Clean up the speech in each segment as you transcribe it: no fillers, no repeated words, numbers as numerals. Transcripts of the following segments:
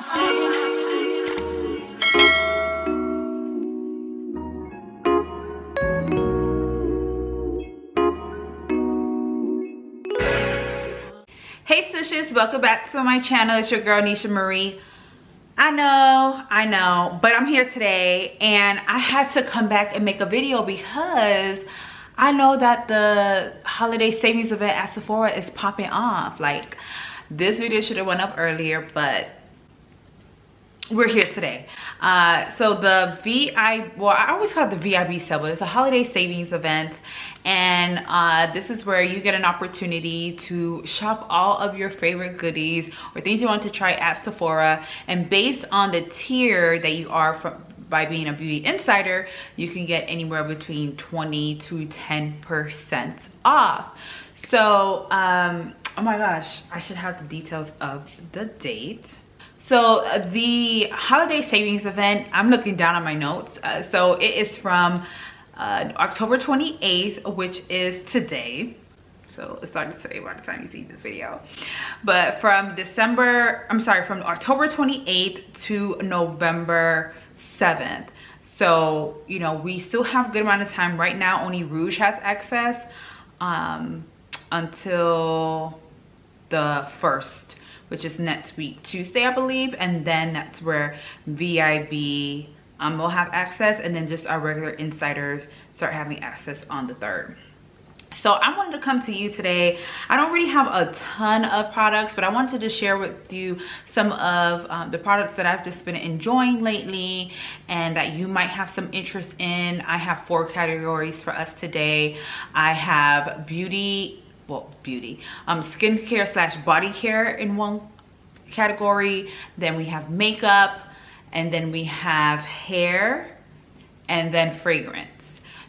Hey Stushes, welcome back to my channel. It's your girl Nisha Marie. I know, but I'm here today and I had to come back and make a video because I know that the holiday savings event at Sephora is popping off. Like, this video should have went up earlier, but we're here today. So the I always call it the VIB sale, but it's a holiday savings event, and this is where you get an opportunity to shop all of your favorite goodies or things you want to try at Sephora, and based on the tier that you are by being a beauty insider, you can get anywhere between 20 to 10% off. So oh my gosh, I should have the details of the date. So the holiday savings event, I'm looking down on my notes. So it is from October 28th, which is today. So it started today by the time you see this video. But from October 28th to November 7th. So, you know, we still have a good amount of time. Right now, only Rouge has access until the 1st. Which is next week, Tuesday, I believe. And then that's where VIB will have access. And then just our regular insiders start having access on the 3rd. So I wanted to come to you today. I don't really have a ton of products, but I wanted to share with you some of the products that I've just been enjoying lately and that you might have some interest in. I have 4 categories for us today. I have skincare slash body care in one category. Then we have makeup, and then we have hair, and then fragrance.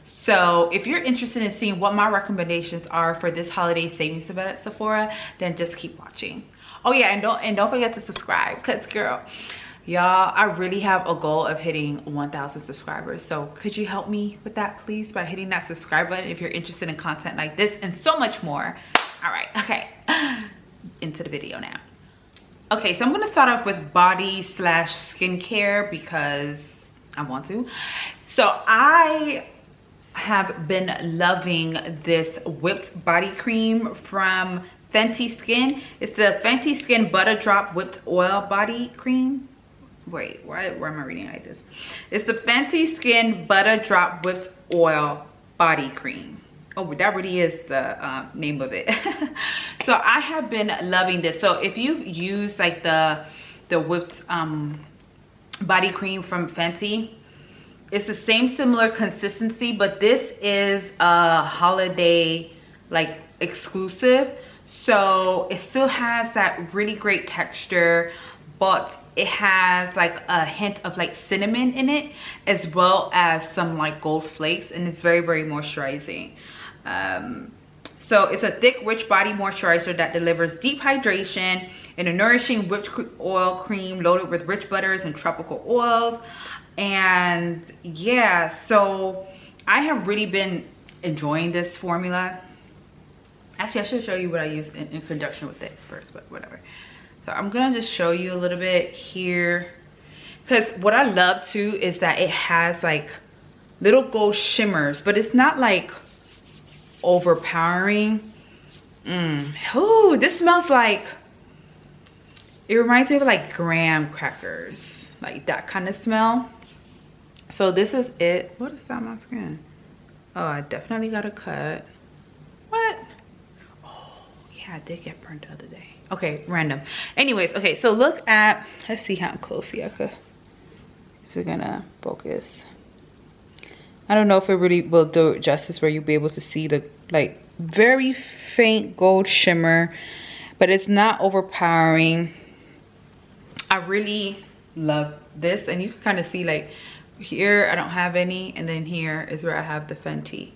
So if you're interested in seeing what my recommendations are for this holiday savings event at Sephora, then just keep watching. Oh yeah, and don't forget to subscribe, because girl, y'all, I really have a goal of hitting 1,000 subscribers. So could you help me with that, please, by hitting that subscribe button if you're interested in content like this and so much more. All right, okay, into the video now. Okay, so I'm gonna start off with body slash skincare because I want to. So I have been loving this whipped body cream from Fenty Skin. It's the Fenty Skin Butter Drop Whipped Oil Body Cream. Wait, why am I reading like this? It's the Fenty Skin Butter Drop Whipped Oil Body Cream. Oh, that really is the name of it. So I have been loving this. So if you've used like the whipped body cream from Fenty, it's the same similar consistency, but this is a holiday like exclusive. So it still has that really great texture, but it has like a hint of like cinnamon in it, as well as some like gold flakes, and it's very, very moisturizing. So it's a thick, rich body moisturizer that delivers deep hydration in a nourishing whipped oil cream loaded with rich butters and tropical oils. And yeah, so I have really been enjoying this formula. Actually, I should show you what I use in conjunction with it first, but whatever. So I'm gonna just show you a little bit here, because what I love too is that it has like little gold shimmers, but it's not like overpowering. Oh, this smells like, it reminds me of like graham crackers, like that kind of smell. So this is it. What is that on my skin? Oh, I definitely got a cut. What? Oh yeah, I did get burned the other day. Okay, random. Anyways, okay, so look at, let's see how closely I could, is it gonna focus? I don't know if it really will do it justice where you'll be able to see the like very faint gold shimmer, but it's not overpowering. I really love this, and you can kind of see like here I don't have any, and then here is where I have the Fenty.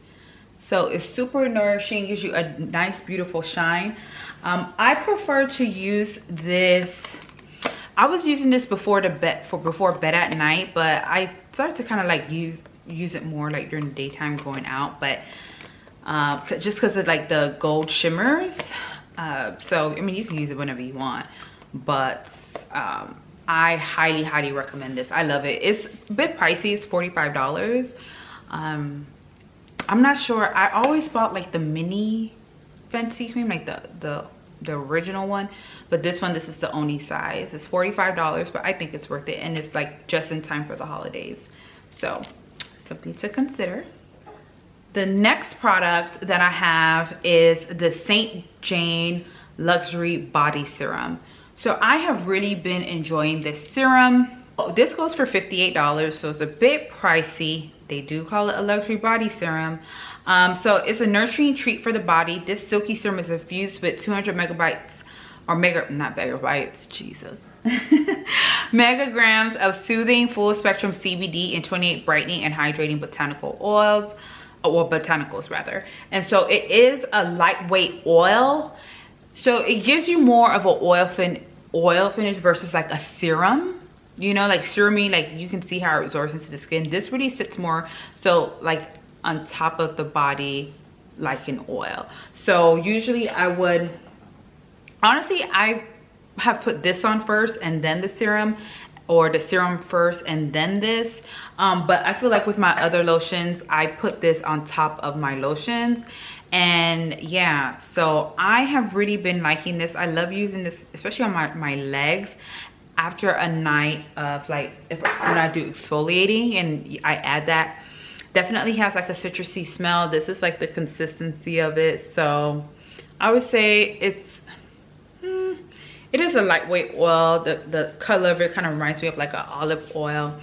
So it's super nourishing, gives you a nice beautiful shine. I prefer to use this, I was using this before bed at night, but I started to kind of like use it more like during the daytime going out, but just because of like the gold shimmers. So I mean, you can use it whenever you want, but I highly recommend this. I love it. It's a bit pricey. It's $45. I'm not sure. I always bought like the mini Fenty cream, like the original one, but this is the only size. It's $45, but I think it's worth it, and it's like just in time for the holidays, so something to consider. The next product that I have is the St. Jane Luxury Body Serum. So I have really been enjoying this serum. This goes for $58, so it's a bit pricey. They do call it a luxury body serum. So it's a nurturing treat for the body. This silky serum is infused with 200 megabytes, or not megabytes, Jesus. Megagrams of soothing full spectrum CBD and 28 brightening and hydrating botanical oils, or botanicals rather. And so it is a lightweight oil. So it gives you more of an oil finish versus like a serum. You know, like serumy, like you can see how it absorbs into the skin. This really sits more so like on top of the body like an oil. So usually I have put this on first and then the serum, or the serum first and then this. But I feel like with my other lotions, I put this on top of my lotions. And yeah, so I have really been liking this. I love using this, especially on my legs after a night of like, when I do exfoliating and I add that. Definitely has like a citrusy smell. This is like the consistency of it. So I would say it is a lightweight oil. The color of it kind of reminds me of like an olive oil.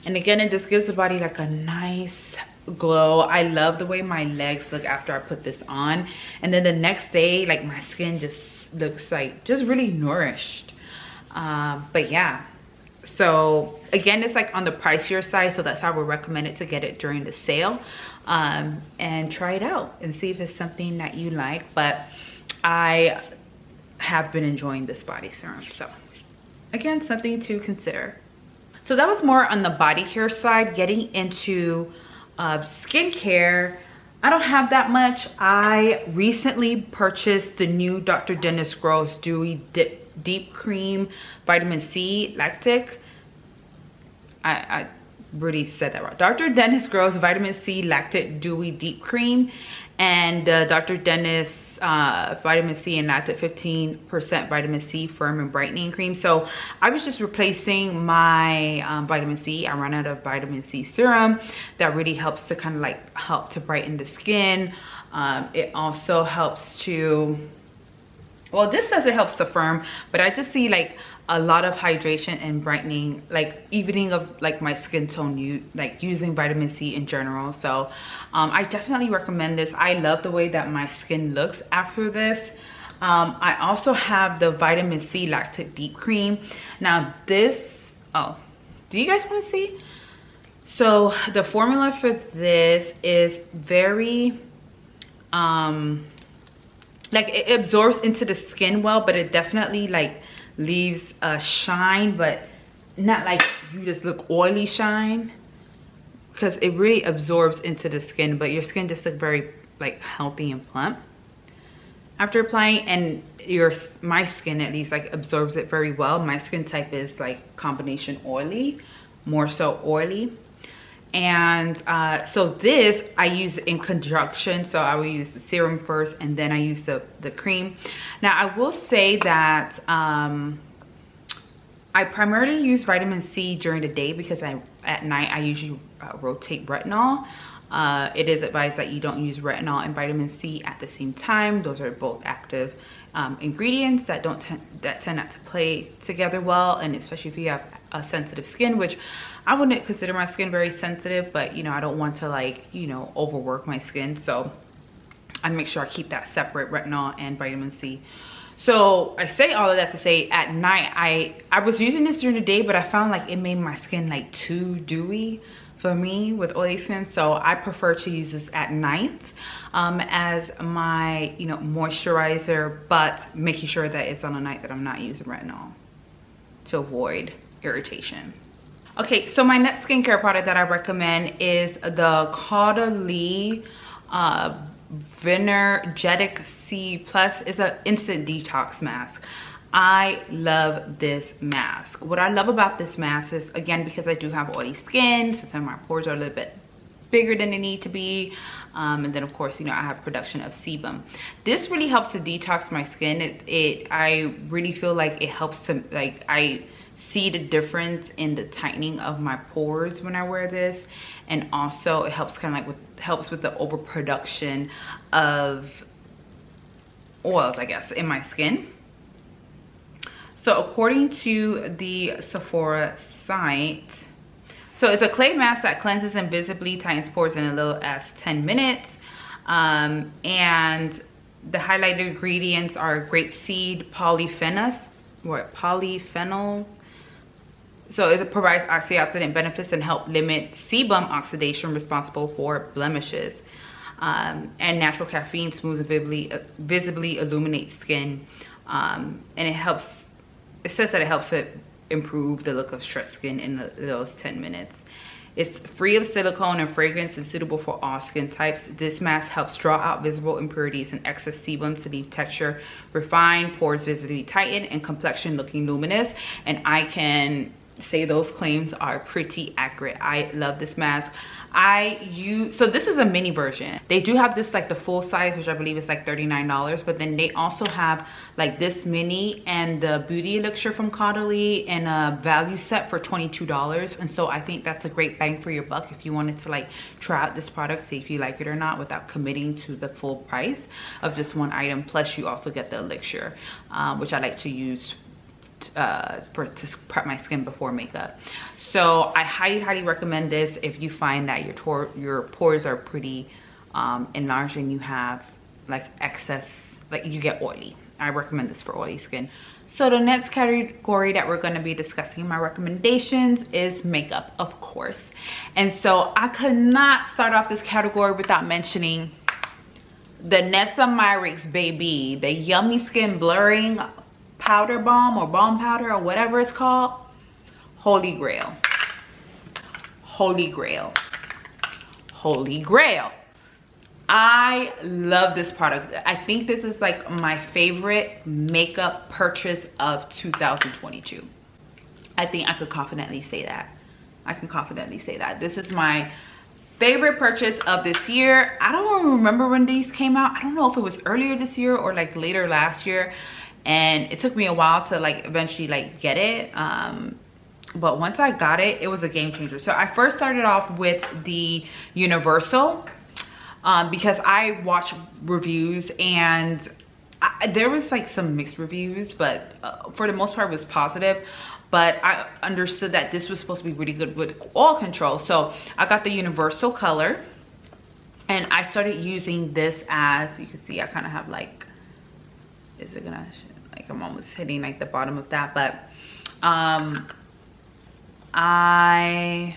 And again, it just gives the body like a nice glow. I love the way my legs look after I put this on. And then the next day, like my skin just looks like just really nourished. But yeah, so again, it's like on the pricier side, so that's how we recommend it to get it during the sale, and try it out and see if it's something that you like. But I have been enjoying this body serum, so again, something to consider. So that was more on the body care side. Getting into skincare, I don't have that much. I recently purchased the new Dr. Dennis Gross Dewy Deep Cream Vitamin C Lactic. I really said that wrong. Dr. Dennis Gross Vitamin C Lactic Dewy Deep Cream, and Dr. Dennis Vitamin C and Lactic 15% Vitamin C Firm and Brightening Cream. So I was just replacing my vitamin C. I ran out of vitamin C serum that really helps to kind of like help to brighten the skin. It also helps to, well, this says it helps to firm, but I just see like a lot of hydration and brightening, like evening of like my skin tone, like using vitamin C in general. So I definitely recommend this. I love the way that my skin looks after this. I also have the vitamin C Lactic Deep Cream. Now this, oh, do you guys want to see? So the formula for this is very like it absorbs into the skin well, but it definitely like leaves a shine, but not like you just look oily shine, because it really absorbs into the skin, but your skin just looks very like healthy and plump after applying. And my skin at least like absorbs it very well. My skin type is like combination oily, more so oily. And so this I use in conjunction. So I will use the serum first and then I use the cream. Now I will say that I primarily use vitamin C during the day, because at night I usually rotate retinol. It is advised that you don't use retinol and vitamin C at the same time. Those are both active ingredients that tend not to play together well, and especially if you have a sensitive skin, which I wouldn't consider my skin very sensitive, but you know, I don't want to like, you know, overwork my skin. So I make sure I keep that separate, retinol and vitamin C. So I say all of that to say, at night I was using this during the day, but I found like it made my skin like too dewy for me with oily skin. So I prefer to use this at night as my, you know, moisturizer, but making sure that it's on a night that I'm not using retinol to avoid irritation. Okay, so my next skincare product that I recommend is the Caudalie Venergetic C Plus. Is an instant detox mask. I love this mask. What I love about this mask is, again, because I do have oily skin, since my pores are a little bit bigger than they need to be, and then of course, you know, I have production of sebum. This really helps to detox my skin. I really feel like it helps to, like, I see the difference in the tightening of my pores when I wear this, and also it helps kind of like helps with the overproduction of oils, I guess, in my skin. So according to the Sephora site, so it's a clay mask that cleanses and visibly tightens pores in as little as 10 minutes. And the highlighted ingredients are grapeseed polyphenols. So it provides antioxidant benefits and help limit sebum oxidation responsible for blemishes. And natural caffeine smooths and visibly illuminates skin. And it says that it helps to improve the look of stressed skin in those 10 minutes. It's free of silicone and fragrance and suitable for all skin types. This mask helps draw out visible impurities and excess sebum to leave texture refined, pores visibly tightened, and complexion looking luminous. And I can say those claims are pretty accurate. I love this mask. So this is a mini version. They do have this, like the full size, which I believe is like $39, but then they also have like this mini and the beauty elixir from Caudalie in a value set for $22. And so I think that's a great bang for your buck if you wanted to like try out this product, see if you like it or not, without committing to the full price of just one item. Plus you also get the elixir, which I like to use to prep my skin before makeup. So I highly recommend this if you find that your pores are pretty enlarged and you have like excess, like you get oily. I recommend this for oily skin. So the next category that we're going to be discussing in my recommendations is makeup, of course. And so I could not start off this category without mentioning the Nessa Myricks, baby, the Yummy Skin Blurring Powder Balm, or Balm Powder, or whatever it's called. Holy grail. Holy grail. Holy grail. I love this product. I think this is like my favorite makeup purchase of 2022. I think I could confidently say that. I can confidently say that. This is my favorite purchase of this year. I don't remember when these came out. I don't know if it was earlier this year or like later last year. And it took me a while to like eventually like get it. But once I got it, it was a game changer. So I first started off with the Universal because I watched reviews, and there was like some mixed reviews, but for the most part it was positive. But I understood that this was supposed to be really good with oil control. So I got the Universal color, and I started using this. As you can see, I kind of have like, is it gonna, like I'm almost hitting like the bottom of that, but I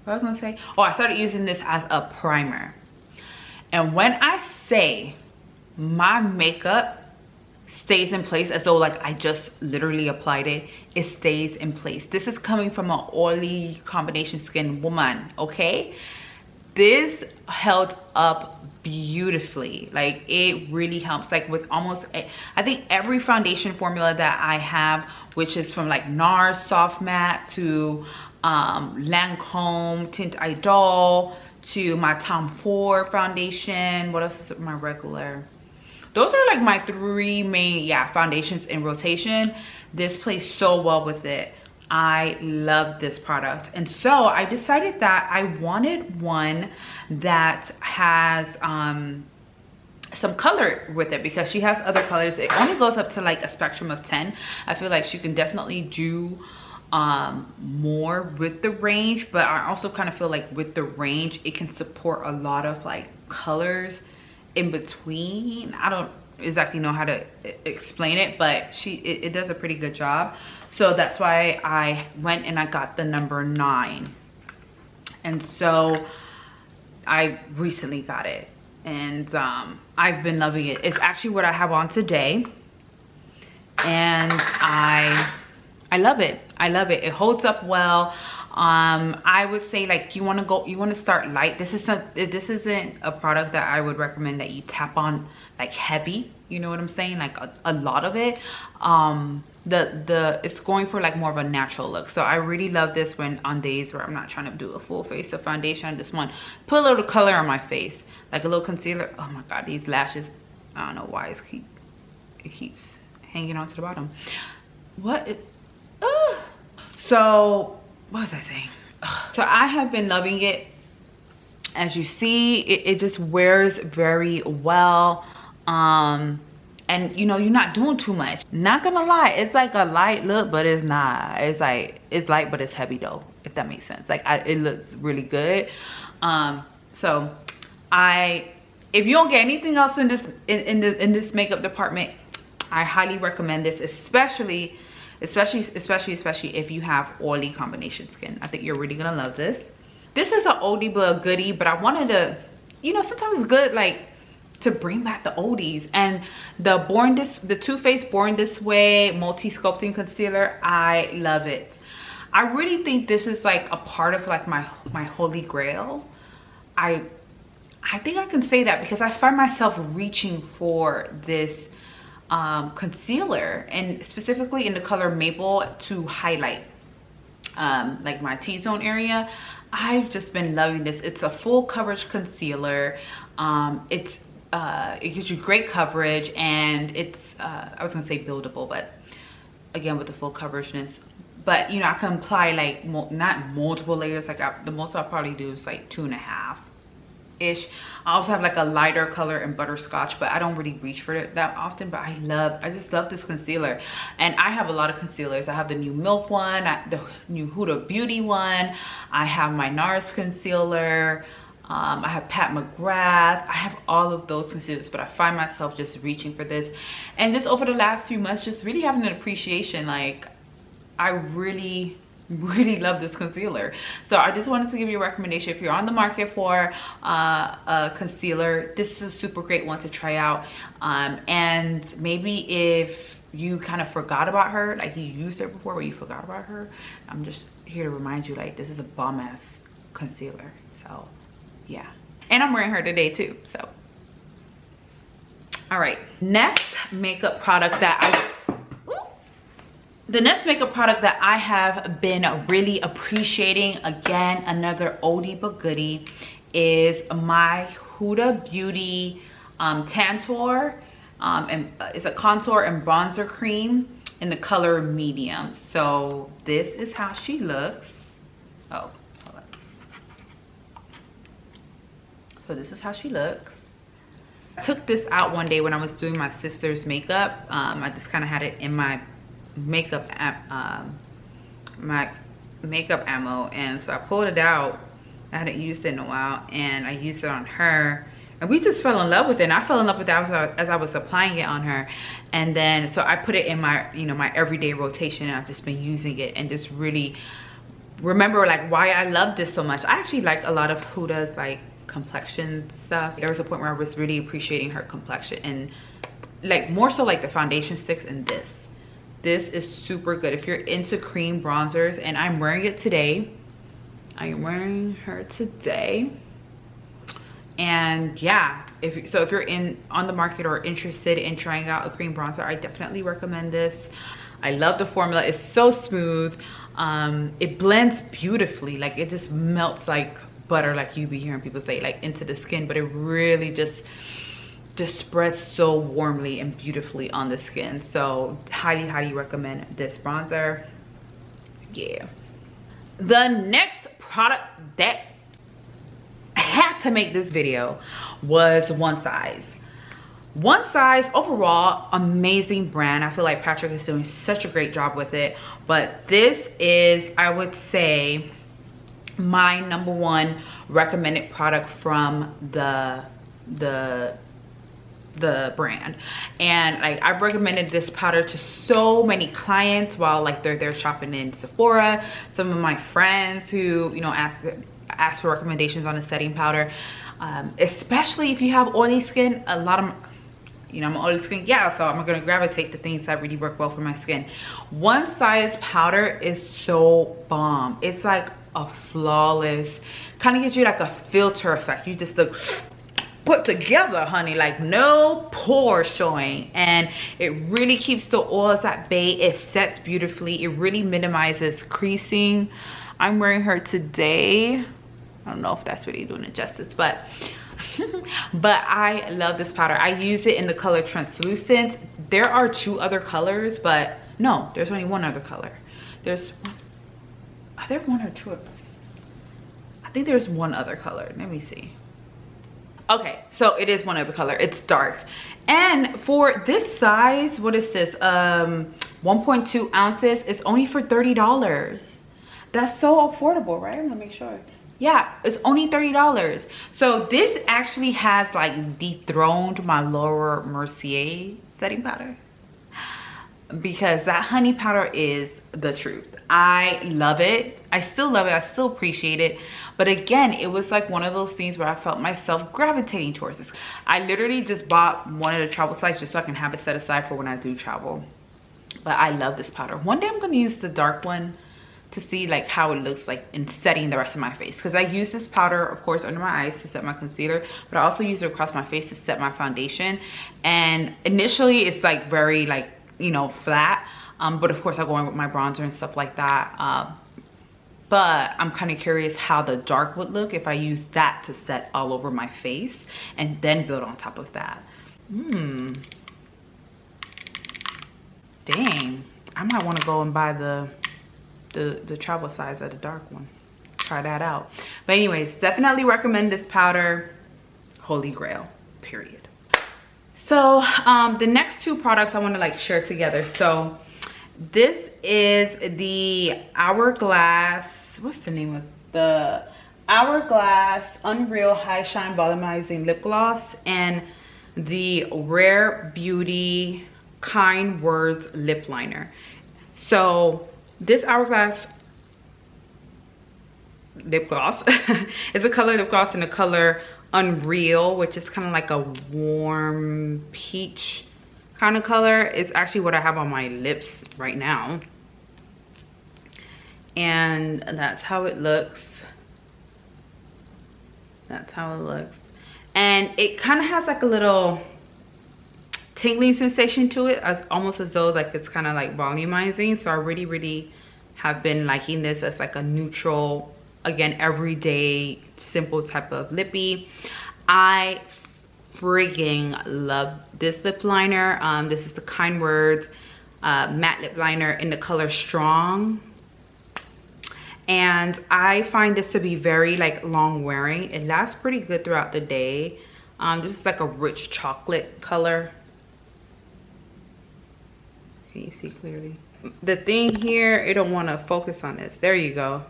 started using this as a primer. And when I say my makeup stays in place as though like I just literally applied it, it stays in place. This is coming from an oily combination skin woman, okay? This held up beautifully. Like it really helps, like with almost I think every foundation formula that I have, which is from like NARS Soft Matte to Lancome Tint Idol to my Tom Ford foundation. What else is my regular? Those are like my three main foundations in rotation. This plays so well with it. I love this product, and so I decided that I wanted one that has some color with it, because she has other colors. It only goes up to like a spectrum of 10. I feel like she can definitely do more with the range, but I also kind of feel like with the range it can support a lot of like colors in between. I don't exactly know how to explain it, but it does a pretty good job. So that's why I went and I got the number 9. And so I recently got it, and I've been loving it. It's actually what I have on today, and I love it. I love it. It holds up well. I would say like you want to start light. This isn't a product that I would recommend that you tap on like heavy, you know what I'm saying, like a lot of it. It's going for like more of a natural look. So I really love this when on days where I'm not trying to do a full face of foundation. This one, put a little color on my face, like a little concealer. Oh my god, these lashes, I don't know why it keeps hanging on to the bottom. So what was I saying? So I have been loving it. As you see, it just wears very well. And you know, you're not doing too much. Not gonna lie, it's like a light look, but it's not. It's like, it's light, but it's heavy though, if that makes sense. Like it looks really good. So if you don't get anything else in this makeup department, I highly recommend this, especially if you have oily combination skin. I think you're really gonna love this. This is an oldie but a goodie, but I wanted to, you know, sometimes it's good like to bring back the oldies. And the Too Faced Born This Way multi sculpting concealer, I love it. I really think this is like a part of like my holy grail. I think I can say that because I find myself reaching for this concealer, and specifically in the color Maple, to highlight like my T-zone area. I've just been loving this. It's a full coverage concealer. It gives you great coverage, and it's I was gonna say buildable, but again with the full coverageness. But you know, I can apply like not multiple layers. Like the most I'll probably do is like 2.5 ish. I also have like a lighter color in Butterscotch, but I don't really reach for it that often. But I just love this concealer. And I have a lot of concealers. I have the new Milk one, the new Huda Beauty one, I have my NARS concealer, I have Pat McGrath. I have all of those concealers, but I find myself just reaching for this. And just over the last few months, just really having an appreciation. Like I really love this concealer. So I just wanted to give you a recommendation. If you're on the market for a concealer, this is a super great one to try out. And maybe if you kind of forgot about her, like you used her before but you forgot about her, I'm just here to remind you, like, this is a bomb ass concealer. So yeah, and I'm wearing her today too. So all right, next makeup product that I have been really appreciating, again another oldie but goodie, is my Huda Beauty Tantour, and it's a contour and bronzer cream in the color medium. So this is how she looks. Oh, hold on. So this is how she looks. I took this out one day when I was doing my sister's makeup. I just kind of had it in my makeup ammo, and so I pulled it out. I hadn't used it in a while, and I used it on her, and we just fell in love with it. And I fell in love with it as I was applying it on her, and then so I put it in my, you know, my everyday rotation, and I've just been using it and just really remember like why I love this so much. I actually like a lot of Huda's like complexion stuff. There was a point where I was really appreciating her complexion, and like more so like the foundation sticks in this. This is super good if you're into cream bronzers, and I'm wearing it today. I am wearing her today. And yeah, if you're on the market or interested in trying out a cream bronzer, I definitely recommend this. I love the formula. It's so smooth. It blends beautifully. Like it just melts like butter, like you be hearing people say, like into the skin, but it really just spreads so warmly and beautifully on the skin. So highly recommend this bronzer. Yeah. The next product that had to make this video was One Size. One Size, overall, amazing brand. I feel like Patrick is doing such a great job with it. But this is, I would say, my #1 recommended product from the brand. And like I've recommended this powder to so many clients while like they're shopping in Sephora. Some of my friends who, you know, ask for recommendations on a setting powder, especially if you have oily skin. you know, I'm an oily skin gal, so I'm gonna gravitate to things that really work well for my skin. One Size powder is so bomb. It's like a flawless, kind of gives you like a filter effect. You just look put together, honey, like no pores showing, and it really keeps the oils at bay. It sets beautifully. It really minimizes creasing. I'm wearing her today. I don't know if that's really doing it justice, but but I love this powder. I use it in the color translucent. There are 2 other colors, but no, there's only 1 other color. There's one, are there 1 or 2? I think there's 1 other color. Let me see. Okay, so it is 1 other color. It's dark. And for this size, what is this? 1.2 ounces. It's only for $30. That's so affordable, right? I'm gonna make sure. Yeah, it's only $30. So this actually has like dethroned my Laura Mercier setting powder, because that honey powder is the truth. I love it. I still love it. I still appreciate it. But again, it was like one of those things where I felt myself gravitating towards this. I literally just bought one of the travel size just so I can have it set aside for when I do travel. But I love this powder. One day I'm going to use the dark one to see like how it looks like in setting the rest of my face, because I use this powder of course under my eyes to set my concealer, but I also use it across my face to set my foundation. And initially it's like very like, you know, flat, but of course I go in with my bronzer and stuff like that. But I'm kind of curious how the dark would look if I use that to set all over my face and then build on top of that. Dang, I might want to go and buy the travel size of the dark one. Try that out. But anyways, definitely recommend this powder. Holy grail, period. So the next 2 products I want to like share together. So this is the Hourglass, what's the name of the Hourglass Unreal High Shine Volumizing Lip Gloss, and the Rare Beauty Kind Words Lip Liner. So this Hourglass lip gloss is a color lip gloss in the color Unreal, which is kind of like a warm peach kind of color. It's actually what I have on my lips right now, and that's how it looks. That's how it looks. And it kind of has like a little tingling sensation to it, as almost as though like it's kind of like volumizing. So I really have been liking this as like a neutral, again, everyday simple type of lippy. I frigging love this lip liner. This is the Kind Words matte lip liner in the color Strong, and I find this to be very like long wearing. It lasts pretty good throughout the day. This is like a rich chocolate color. Can you see clearly? The thing here, it don't want to focus on this. There you go.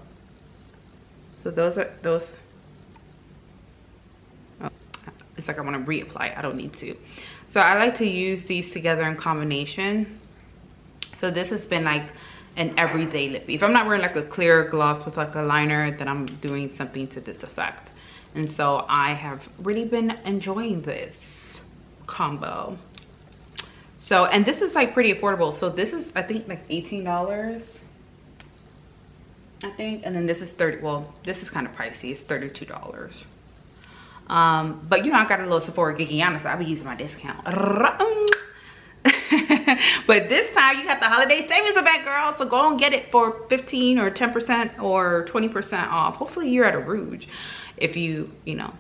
So those are those. Oh, it's like I want to reapply. I don't need to. So I like to use these together in combination. So this has been like an everyday lippy. If I'm not wearing like a clear gloss with like a liner, then I'm doing something to this effect. And so I have really been enjoying this combo. So, and this is like pretty affordable. So this is, I think, like $18, I think. And then this is 30, well, this is kind of pricey. It's $32. But you know, I got a little Sephora Gigiana, so I'll be using my discount. But this time you got the holiday savings event, girl. So go and get it for 15 or 10% or 20% off. Hopefully you're at a Rouge if you know,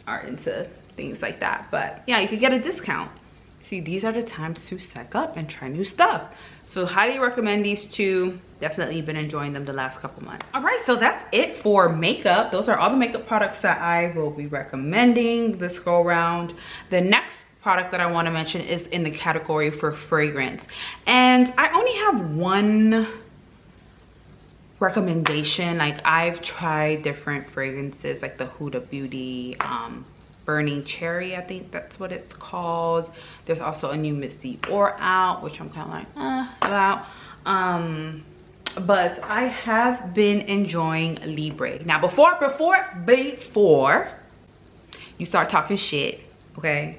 are into things like that. But yeah, you could get a discount. See, these are the times to suck up and try new stuff. So highly recommend these 2. Definitely been enjoying them the last couple months. All right, so that's it for makeup. Those are all the makeup products that I will be recommending this go around. The next product that I want to mention is in the category for fragrance. And I only have one recommendation. Like, I've tried different fragrances, like the Huda Beauty Burning Cherry, I think that's what it's called. There's also a new Miss Dior out, which I'm kind of like about. But I have been enjoying Libre. Now before you start talking shit, okay?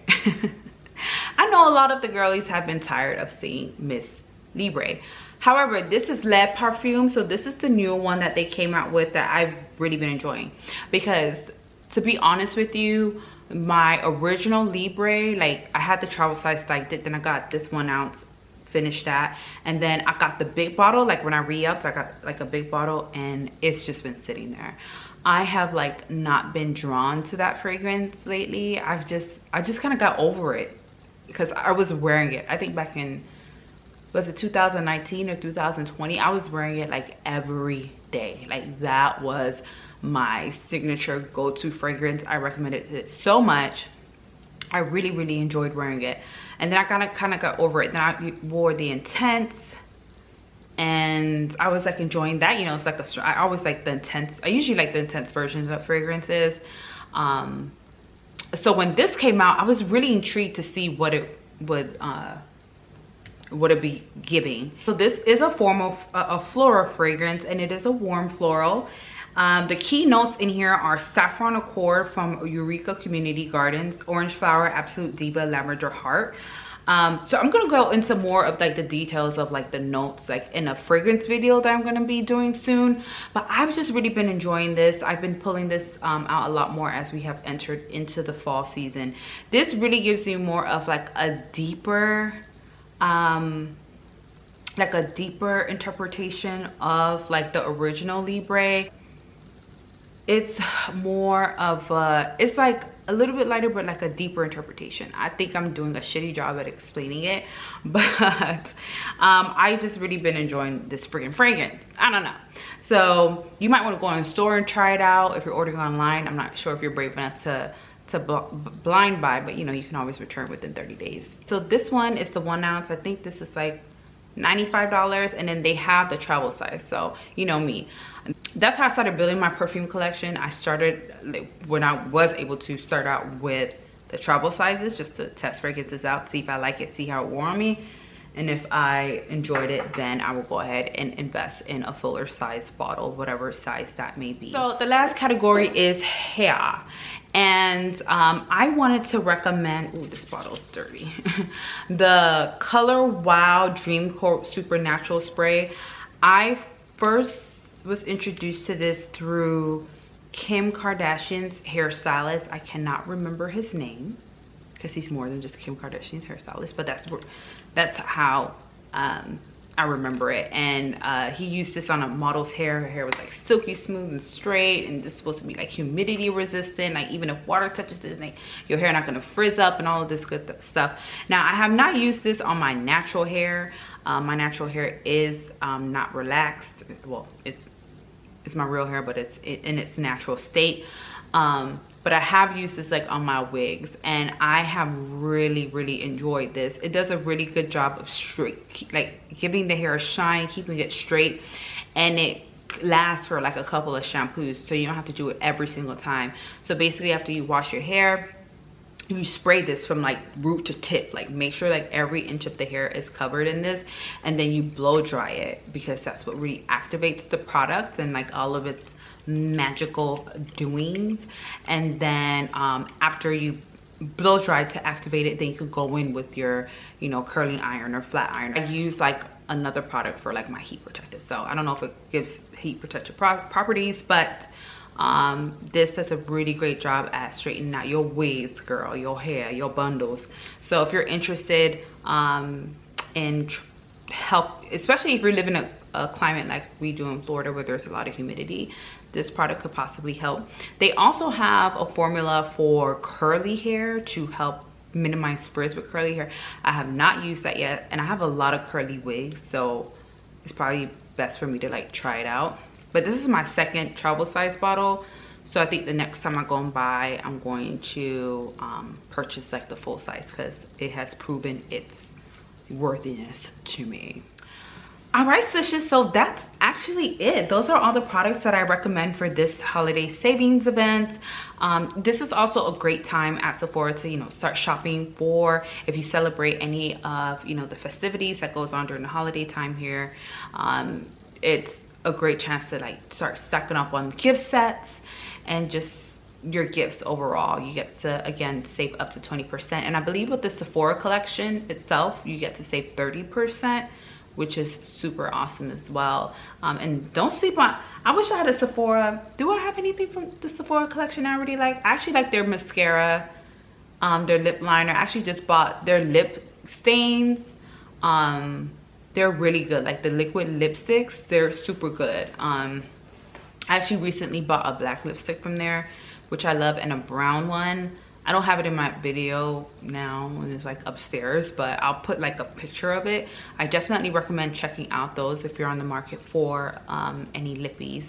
I know a lot of the girlies have been tired of seeing Miss Libre. However, this is lead perfume, so this is the new one that they came out with that I've really been enjoying. Because to be honest with you, my original Libre, like I had the travel size, liked it, then I got this 1 ounce, finished that, and then I got the big bottle. Like when I re-upped, I got like a big bottle, and it's just been sitting there. I have like not been drawn to that fragrance lately. I just kind of got over it because I was wearing it. I think back in, was it 2019 or 2020? I was wearing it like every day. Like that was my signature go-to fragrance. I recommended it so much. I really enjoyed wearing it, and then I kind of got over it. Then I wore the Intense, and I was like enjoying that. You know, it's like I always like the Intense. I usually like the Intense versions of fragrances. So when this came out, I was really intrigued to see what it would be giving. So this is a form of a floral fragrance, and it is a warm floral. The key notes in here are Saffron Accord from Eureka Community Gardens, Orange Flower, Absolute Diva, Lavender Heart. So I'm gonna go into more of like the details of like the notes like in a fragrance video that I'm gonna be doing soon. But I've just really been enjoying this. I've been pulling this out a lot more as we have entered into the fall season. This really gives you more of like a deeper interpretation of like the original Libre. It's more of a, it's like a little bit lighter, but like a deeper interpretation. I think I'm doing a shitty job at explaining it, but I just really been enjoying this freaking fragrance. I don't know. So you might want to go in the store and try it out. If you're ordering online, I'm not sure if you're brave enough to blind buy, but you know, you can always return within 30 days. So this one is the 1 ounce. I think this is like $95, and then they have the travel size. So you know me, that's how I started building my perfume collection. I started like, when I was able to start out with the travel sizes, just to test fragrances out, see if I like it, see how it wore on me, and if I enjoyed it, then I will go ahead and invest in a fuller size bottle, whatever size that may be. So the last category is hair, and I wanted to recommend, ooh, this bottle's dirty, the Color Wow Dream Coat Supernatural Spray. I first was introduced to this through Kim Kardashian's hairstylist. I cannot remember his name because he's more than just Kim Kardashian's hairstylist, but that's how I remember it. And he used this on a model's hair. Her hair was like silky smooth and straight, and this is supposed to be like humidity resistant. Like even if water touches it, like your hair not gonna frizz up and all of this good stuff. Now I have not used this on my natural hair. My natural hair is not relaxed. Well, it's my real hair, but it's in its natural state. But I have used this like on my wigs, and I have really enjoyed this. It does a really good job of straight, like giving the hair a shine, keeping it straight, and it lasts for like a couple of shampoos, so you don't have to do it every single time. So basically after you wash your hair, you spray this from like root to tip, like make sure like every inch of the hair is covered in this, and then you blow dry it, because that's what really activates the product and like all of its magical doings. And then after you blow dry to activate it, then you could go in with your, you know, curling iron or flat iron. I use like another product for like my heat protector, so I don't know if it gives heat protective properties, but this does a really great job at straightening out your wigs, girl, your hair, your bundles. So if you're interested in help, especially if you're living in a climate like we do in Florida where there's a lot of humidity, this product could possibly help. They also have a formula for curly hair to help minimize frizz with curly hair. I have not used that yet, and I have a lot of curly wigs, so it's probably best for me to like try it out. But this is my second travel size bottle, so I think the next time I go and buy, I'm going to purchase like the full size, because it has proven its worthiness to me. All right, Stushes, so that's actually it. Those are all the products that I recommend for this holiday savings event. This is also a great time at Sephora to, you know, start shopping for if you celebrate any of, you know, the festivities that goes on during the holiday time here. It's a great chance to like start stacking up on gift sets and just your gifts overall. You get to, again, save up to 20%. And I believe with the Sephora collection itself, you get to save 30%, which is super awesome as well. And don't sleep on, I wish I had a Sephora. Do I have anything from the Sephora collection I already like? I actually like their mascara, their lip liner. I actually just bought their lip stains. They're really good. Like the liquid lipsticks, they're super good. I actually recently bought a black lipstick from there, which I love, and a brown one. I don't have it in my video now, and it's like upstairs, but I'll put like a picture of it. I definitely recommend checking out those if you're on the market for any lippies.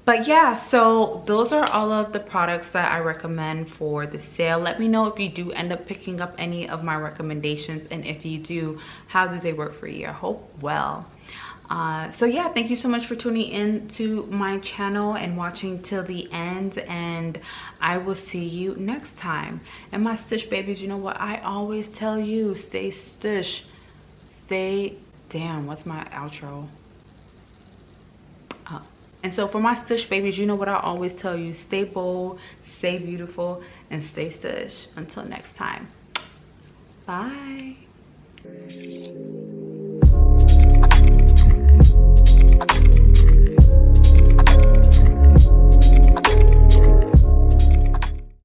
But yeah, so those are all of the products that I recommend for the sale. Let me know if you do end up picking up any of my recommendations, and if you do, how do they work for you? I hope well. So yeah, thank you so much for tuning in to my channel and watching till the end, and I will see you next time. And my Stush babies, you know what I always tell you? Stay Stush. Stay, damn, what's my outro? And so for my Stush babies, you know what I always tell you? Stay bold, stay beautiful, and stay Stush. Until next time. Bye.